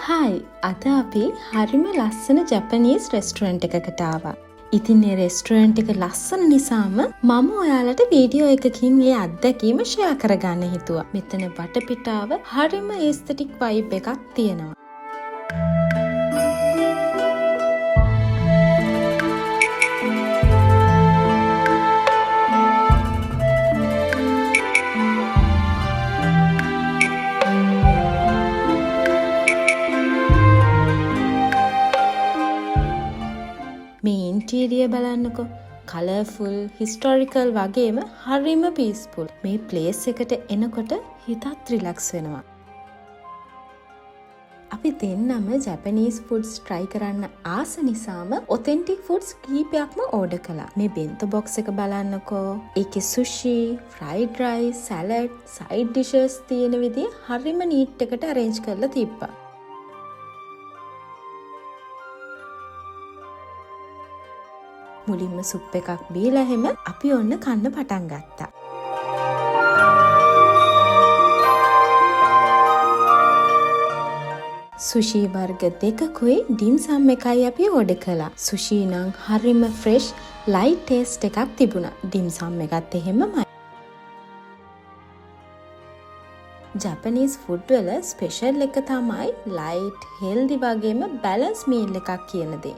Hi අද අපි හරිම ලස්සන ජැපනීස් රෙස්ටුරන්ට් එකකට ආවා. ඉතින් මේ රෙස්ටුරන්ට් එක ලස්සන නිසාම මම ඔයාලට වීඩියෝ එකකින් ඒ අත්දැකීම ෂෙයා කරගන්න හිතුවා. මෙතන වටපිටාව හරිම ඒස්තටික් වයිබ් එකක් තියෙනවා. මේ ඉන්ටීරියර් බලන්නකෝ. කලර්ෆුල්, හිස්ටොරිකල් වගේම හරිම පීස්ෆුල්. මේ ප්ලේස් එකට එනකොට හිතත් රිලැක්ස් වෙනවා. අපි දෙන්නම ජැපනීස් ෆුඩ්ස් try කරන්න ආස නිසාම ඔතෙන්ටික් ෆුඩ්ස් කීපයක්ම ඕඩර් කළා. මේ බෙන්තෝ බොක්ස් එක බලන්නකෝ. ඒකේ සුෂි, fried rice, salad, side dishes තියෙන විදිය හරිම නීට් එකට arrange කරලා තිබ්බා. මුලින්ම සුප් එකක් බීලා හැම අපි ඔන්න කන්න පටන් ගත්තා. සුෂි වර්ග දෙකකුයි ඩිම්සම් එකයි අපි ඕඩර් කළා. සුෂි නම් හරිම ෆ්‍රෙෂ්, ලයිට් ටේස්ට් එකක් තිබුණා. ඩිම්සම් එකත් එහෙමමයි. ජැපනීස් ෆුඩ් වල ස්පෙෂල් එක තමයි ලයිට්, හෙල්දි වගේම බැලන්ස් මීල් එකක් කියන දේ.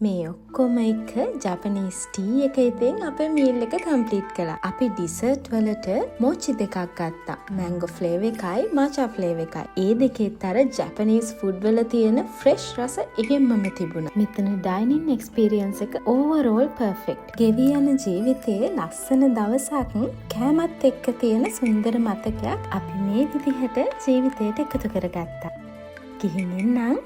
මේ ඔක්කොම එක ජැපනීස් ටී එක ඉතින් අපේ මීල් එක කම්ප්ලීට් කළා. අපි ඩිසර්ට් වලට මොචි දෙකක් ගත්තා. මැංගෝ ෆ්ලේවර් එකයි, මාචා ෆ්ලේවර් එකයි. ඒ දෙකෙත් අර ජැපනීස් ෆුඩ් වල තියෙන ෆ්‍රෙෂ් රස එහෙම්මම තිබුණා. මෙතන ඩයිනින් එක්ස්පීරියන්ස් එක ඕවරෝල් පර්ෆෙක්ට්. ගෙවි යන ජීවිතයේ ලස්සන දවසක් කෑමත් එක්ක තියෙන සුන්දර මතකයක් අපි මේ විදිහට ජීවිතයට එකතු කරගත්තා. ගිහින් එන්නම්.